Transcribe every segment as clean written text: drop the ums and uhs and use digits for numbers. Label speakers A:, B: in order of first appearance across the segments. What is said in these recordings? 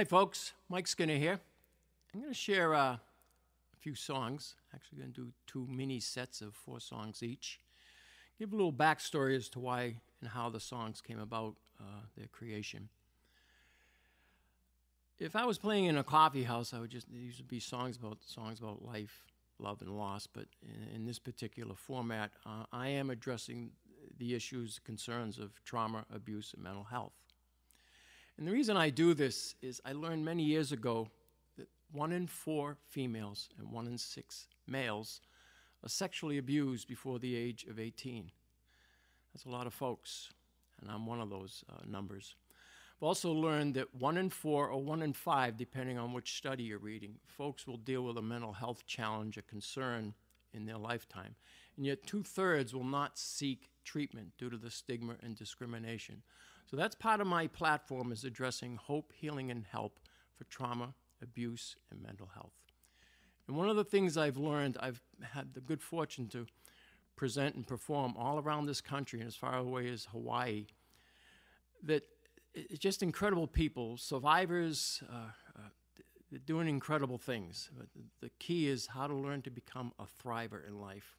A: Hi folks, Mike Skinner here. I'm going to share a few songs. Actually going to do two mini sets of 4 songs each. Give a little backstory as to why and how the songs came about, their creation. If I was playing in a coffee house, these would be songs about life, love, and loss. But in this particular format, I am addressing the issues, concerns of trauma, abuse, and mental health. And the reason I do this is I learned many years ago that 1 in 4 females and 1 in 6 males are sexually abused before the age of 18. That's a lot of folks, and I'm one of those numbers. I've also learned that 1 in 4 or 1 in 5, depending on which study you're reading, folks will deal with a mental health challenge or concern in their lifetime. And yet 2/3 will not seek treatment due to the stigma and discrimination. So that's part of my platform, is addressing hope, healing, and help for trauma, abuse, and mental health. And one of the things I've learned, I've had the good fortune to present and perform all around this country and as far away as Hawaii, that it's just incredible people, survivors, they're doing incredible things. But the key is how to learn to become a thriver in life.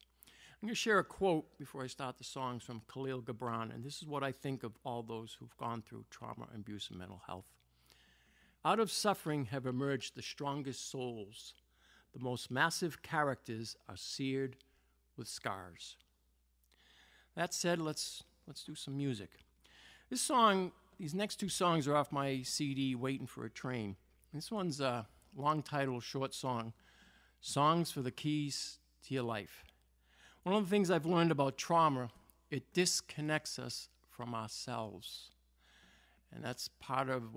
A: I'm going to share a quote before I start the songs from Khalil Gibran, and this is what I think of all those who've gone through trauma, abuse, and mental health. Out of suffering have emerged the strongest souls. The most massive characters are seared with scars. That said, let's do some music. These next 2 songs are off my CD, Waiting for a Train. This one's a long title, short song, Songs for the Keys to Your Life. One of the things I've learned about trauma, it disconnects us from ourselves. And that's part of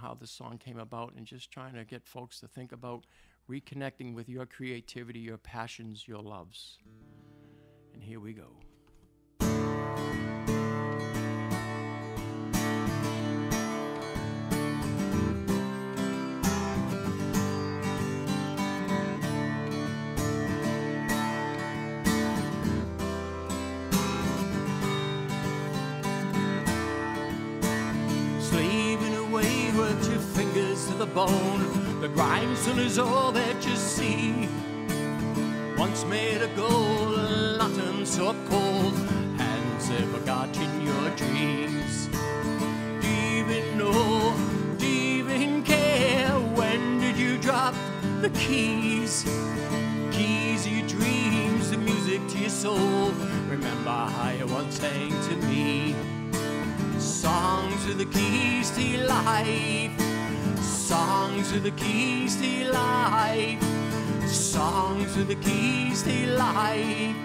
A: how this song came about, and just trying to get folks to think about reconnecting with your creativity, your passions, your loves. And here we go. To the bone, the grindstone is all that you see. Once made of gold, nothing so cold, hands ever got in your dreams. Do you even know, do you even care, when did you drop the keys? Keys to your dreams, the music to your soul. Remember how you once sang to me. Songs are the keys to your life. Songs are the keys to your life. Songs are the keys to your life.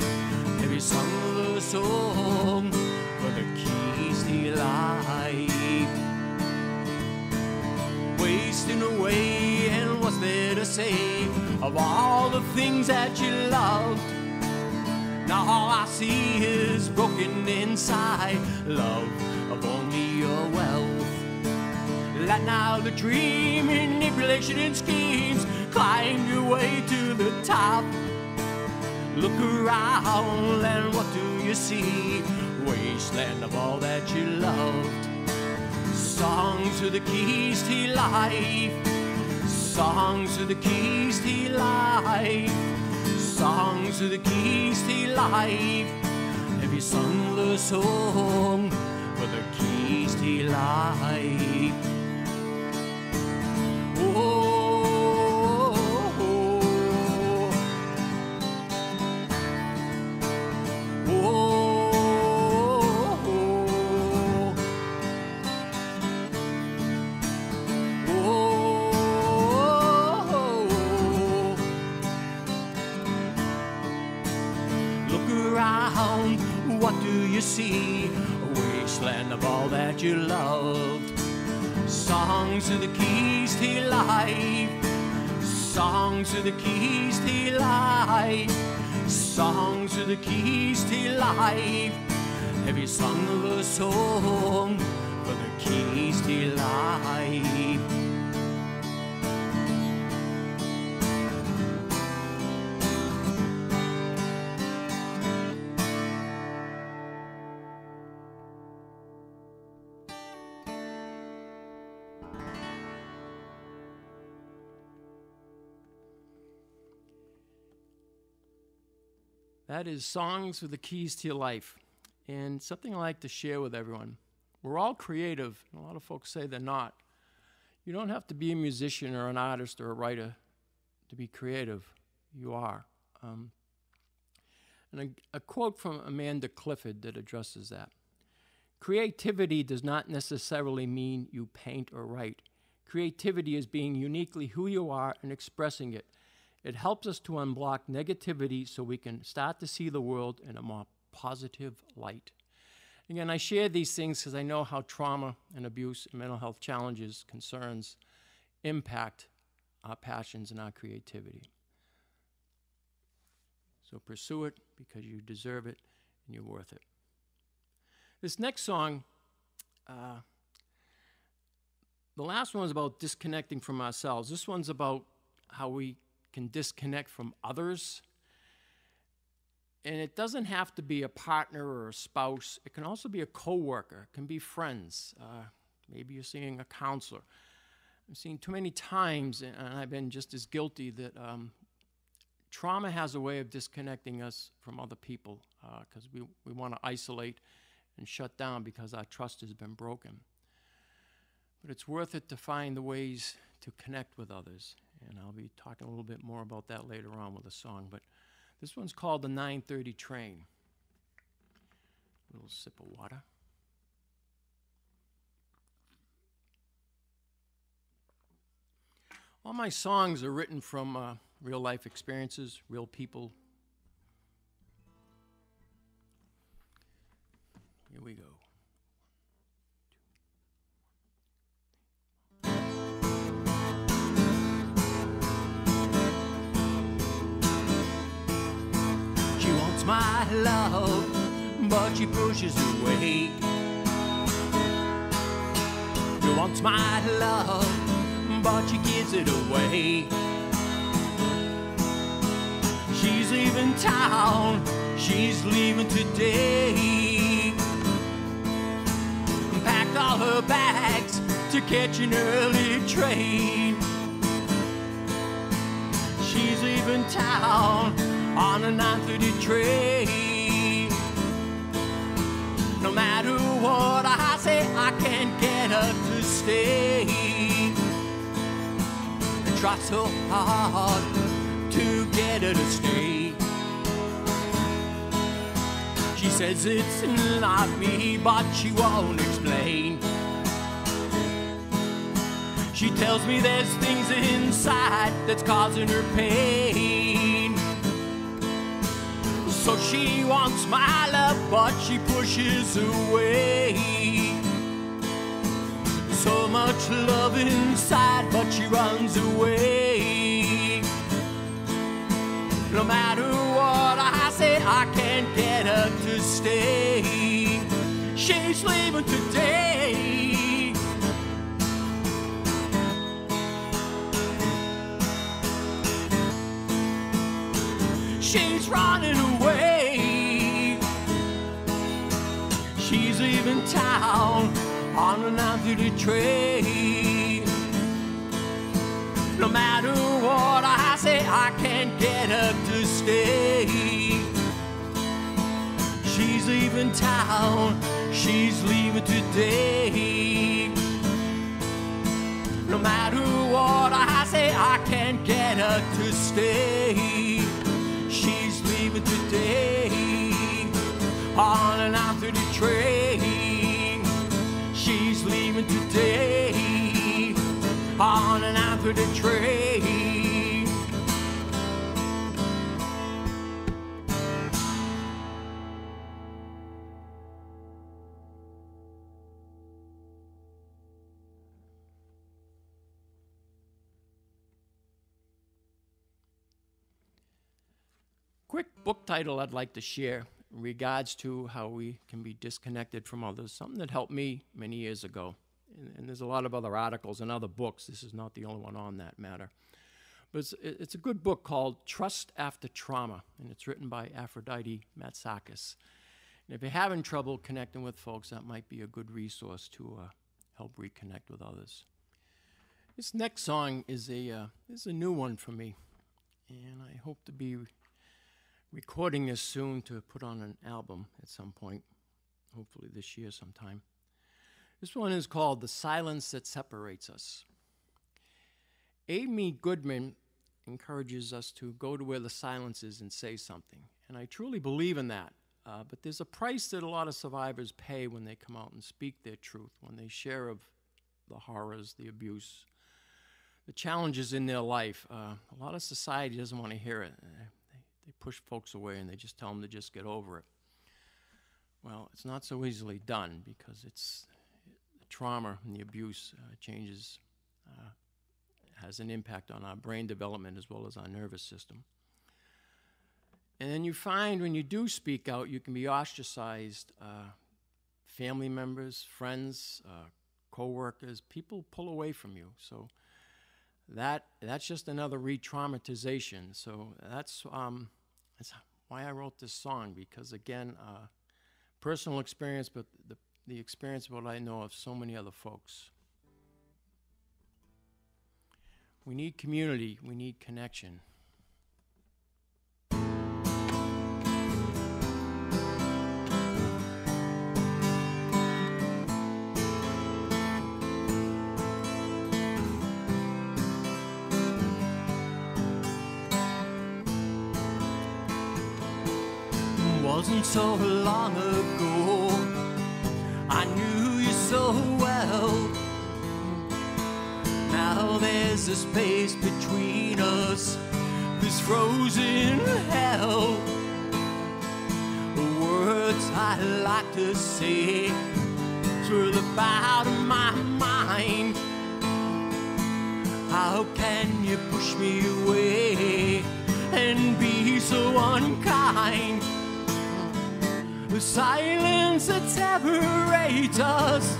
A: Every song of a song for the keys to your life. Wasting away, and what's there to say of all the things that you loved? Now all I see is broken inside, love of only your wealth. Let now the dream, manipulation and schemes climb your way to the top. Look around and what do you see? Wasteland of all that you loved. Songs are the keys to your life. Songs are the keys to your life. Songs are the keys to your life. Have you sung the song for the keys to your life? Look around, what do you see? A wasteland of all that you loved. Songs are the keys to your life. Songs are the keys to your life. Songs are the keys to your life. Have you sung a song for the keys to your life? That is Songs with the Keys to Your Life, and something I like to share with everyone. We're all creative. A lot of folks say they're not. You don't have to be a musician or an artist or a writer to be creative. You are. And a quote from Amanda Clifford that addresses that. Creativity does not necessarily mean you paint or write. Creativity is being uniquely who you are and expressing it. It helps us to unblock negativity so we can start to see the world in a more positive light. Again, I share these things because I know how trauma and abuse and mental health challenges, concerns impact our passions and our creativity. So pursue it because you deserve it and you're worth it. This next song, the last one is about disconnecting from ourselves. This one's about how we can disconnect from others. And it doesn't have to be a partner or a spouse. It can also be a coworker. It can be friends. Maybe you're seeing a counselor. I've seen too many times, and I've been just as guilty, that trauma has a way of disconnecting us from other people because we want to isolate and shut down because our trust has been broken. But it's worth it to find the ways to connect with others. And I'll be talking a little bit more about that later on with a song. But this one's called The 9:30 Train. A little sip of water. All my songs are written from real life experiences, real people. Here we go. She wants my love, but she pushes away. She wants my love, but she gives it away. She's leaving town, she's leaving today. Packed all her bags to catch an early train. She's leaving town on a 9:30 train. No matter what I say, I can't get her to stay. I try so hard to get her to stay. She says it's not me, but she won't explain. She tells me there's things inside that's causing her pain. So she wants my love, but she pushes away. So much love inside, but she runs away. No matter what I say, I can't get her to stay. She's leaving today. She's running away. She's leaving town on a 9:30 train. No matter what I say, I can't get her to stay. She's leaving town, she's leaving today. No matter what I say, I can't get her to stay. She's leaving today on a 9:30 train. She's leaving today on a 9:30 train. Quick book title I'd like to share in regards to how we can be disconnected from others, something that helped me many years ago. And there's a lot of other articles and other books. This is not the only one on that matter. But it's a good book called Trust After Trauma, and it's written by Aphrodite Matsakis. And if you're having trouble connecting with folks, that might be a good resource to help reconnect with others. This next song is a new one for me, and I hope to be recording this soon to put on an album at some point, hopefully this year sometime. This one is called The Silence That Separates Us. Amy Goodman encourages us to go to where the silence is and say something. And I truly believe in that. But there's a price that a lot of survivors pay when they come out and speak their truth, when they share of the horrors, the abuse, the challenges in their life. A lot of society doesn't want to hear it. They push folks away and they just tell them to just get over it. Well, it's not so easily done because it's the trauma and the abuse has an impact on our brain development as well as our nervous system. And then you find when you do speak out, you can be ostracized. Family members, friends, co-workers, people pull away from you. So that's just another re-traumatization. So that's why I wrote this song, because again, personal experience, but the experience of what I know of so many other folks. We need community, we need connection. Wasn't so long ago, I knew you so well. Now there's a space between us, this frozen hell. The words I like to say slip out of my mind. How can you push me away and be so unkind? The silence that separates us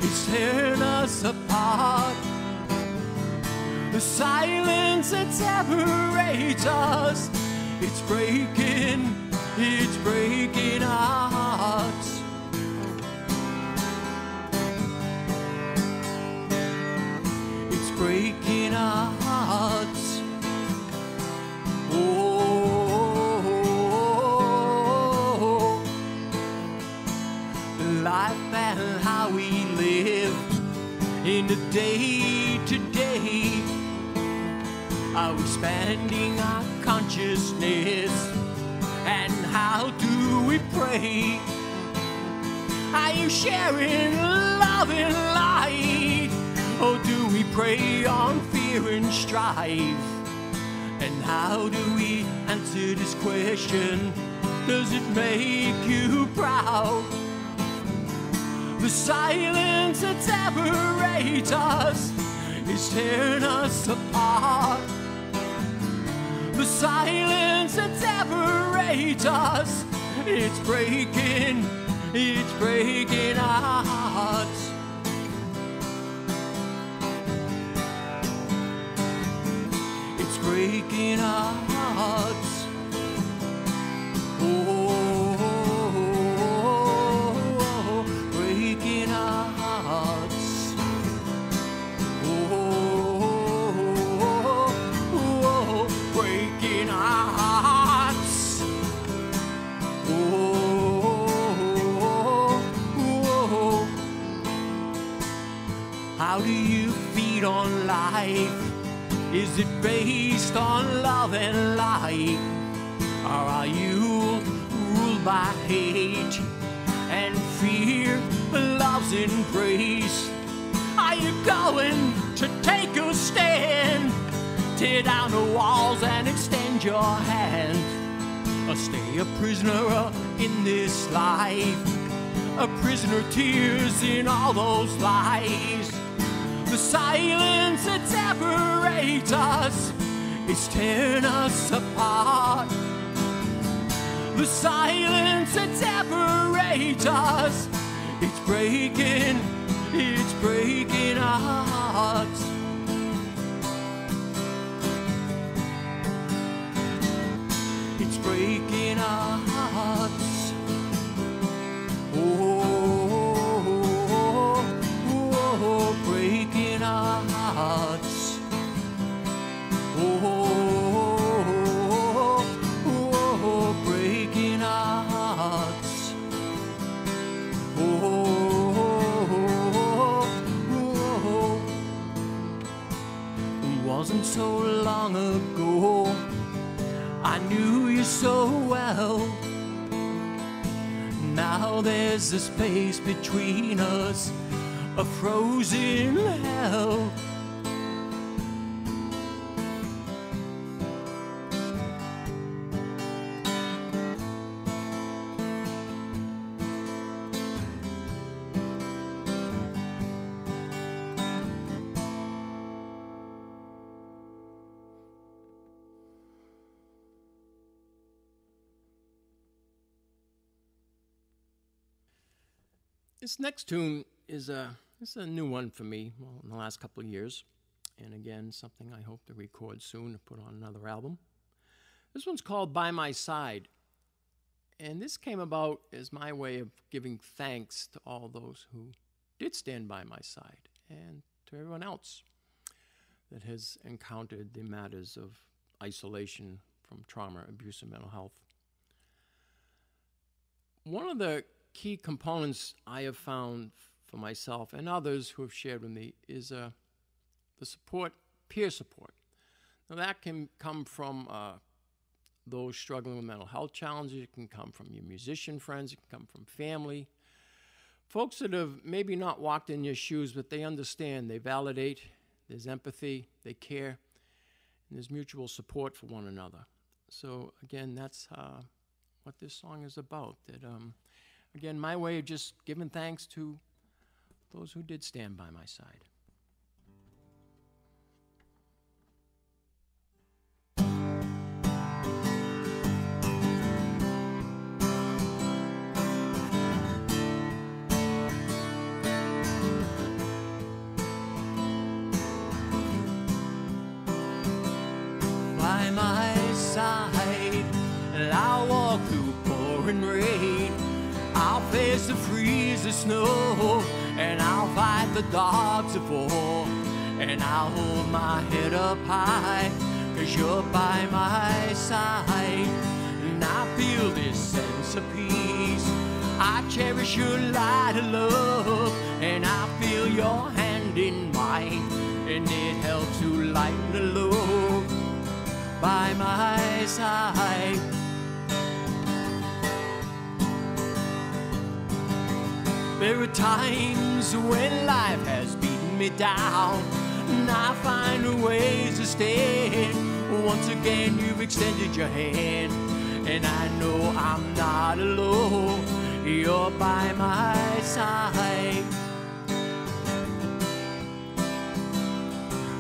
A: is tearing us apart. The silence that separates us, it's breaking our hearts. It's breaking our hearts. Oh. Life and how we live in the day-to-day. Are we expanding our consciousness? And how do we pray? Are you sharing love and light? Or do we prey on fear and strife? And how do we answer this question? Does it make you proud? The silence that separates us is tearing us apart. The silence that separates us, it's breaking our hearts. It's breaking our hearts. Oh. How do you feed on life? Is it based on love and light? Or are you ruled by hate and fear, love's embrace? Are you going to take a stand? Tear down the walls and extend your hand? Or stay a prisoner in this life? A prisoner tears in all those lies. The silence that separates us is tearing us apart. The silence that separates us, it's breaking our hearts. It's breaking our hearts. Oh, breaking our hearts. Oh, wasn't so long ago. I knew you so well. Now there's a space between us, a frozen hell. This next tune is a new one for me, well, in the last couple of years. And again, something I hope to record soon to put on another album. This one's called By My Side. And this came about as my way of giving thanks to all those who did stand by my side and to everyone else that has encountered the matters of isolation from trauma, abuse, and mental health. One of the key components I have found for myself and others who have shared with me is the support, peer support. Now that can come from those struggling with mental health challenges. It can come from your musician friends. It can come from family. Folks that have maybe not walked in your shoes, but they understand, they validate, there's empathy, they care, and there's mutual support for one another. So again, that's what this song is about. That again, my way of just giving thanks to those who did stand by my side. By my side, I'll walk through pouring rain. I'll face the freeze, the snow, and I'll fight the dogs of war. And I'll hold my head up high, 'cause you're by my side. And I feel this sense of peace. I cherish your light of love, and I feel your hand in mine, and it helps to lighten the load. By my side, there are times when life has beaten me down, and I find ways to stand. Once again, you've extended your hand, and I know I'm not alone. You're by my side.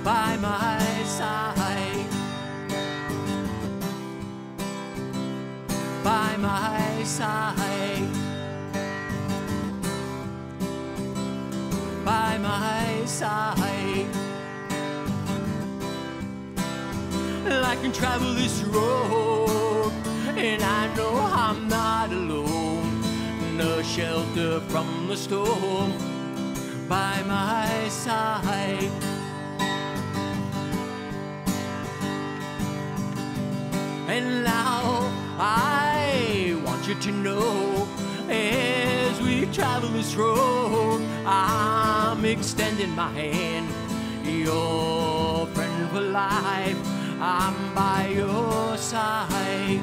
A: By my side. By my side. By my side. I can travel this road, and I know I'm not alone. No shelter from the storm. By my side. And now I want you to know, as we travel this road, I'm extending my hand. Your friend for life, I'm by your side.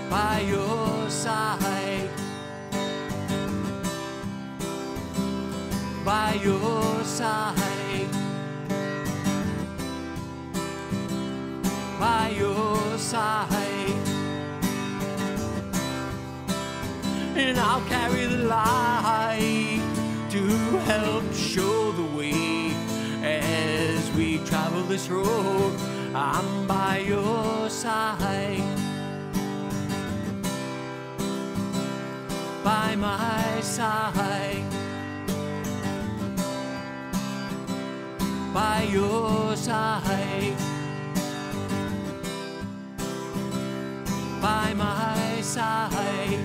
A: By your side. By your side. By your side. And I'll carry the light to help show the way. As we travel this road, I'm by your side. By my side. By your side. By my side.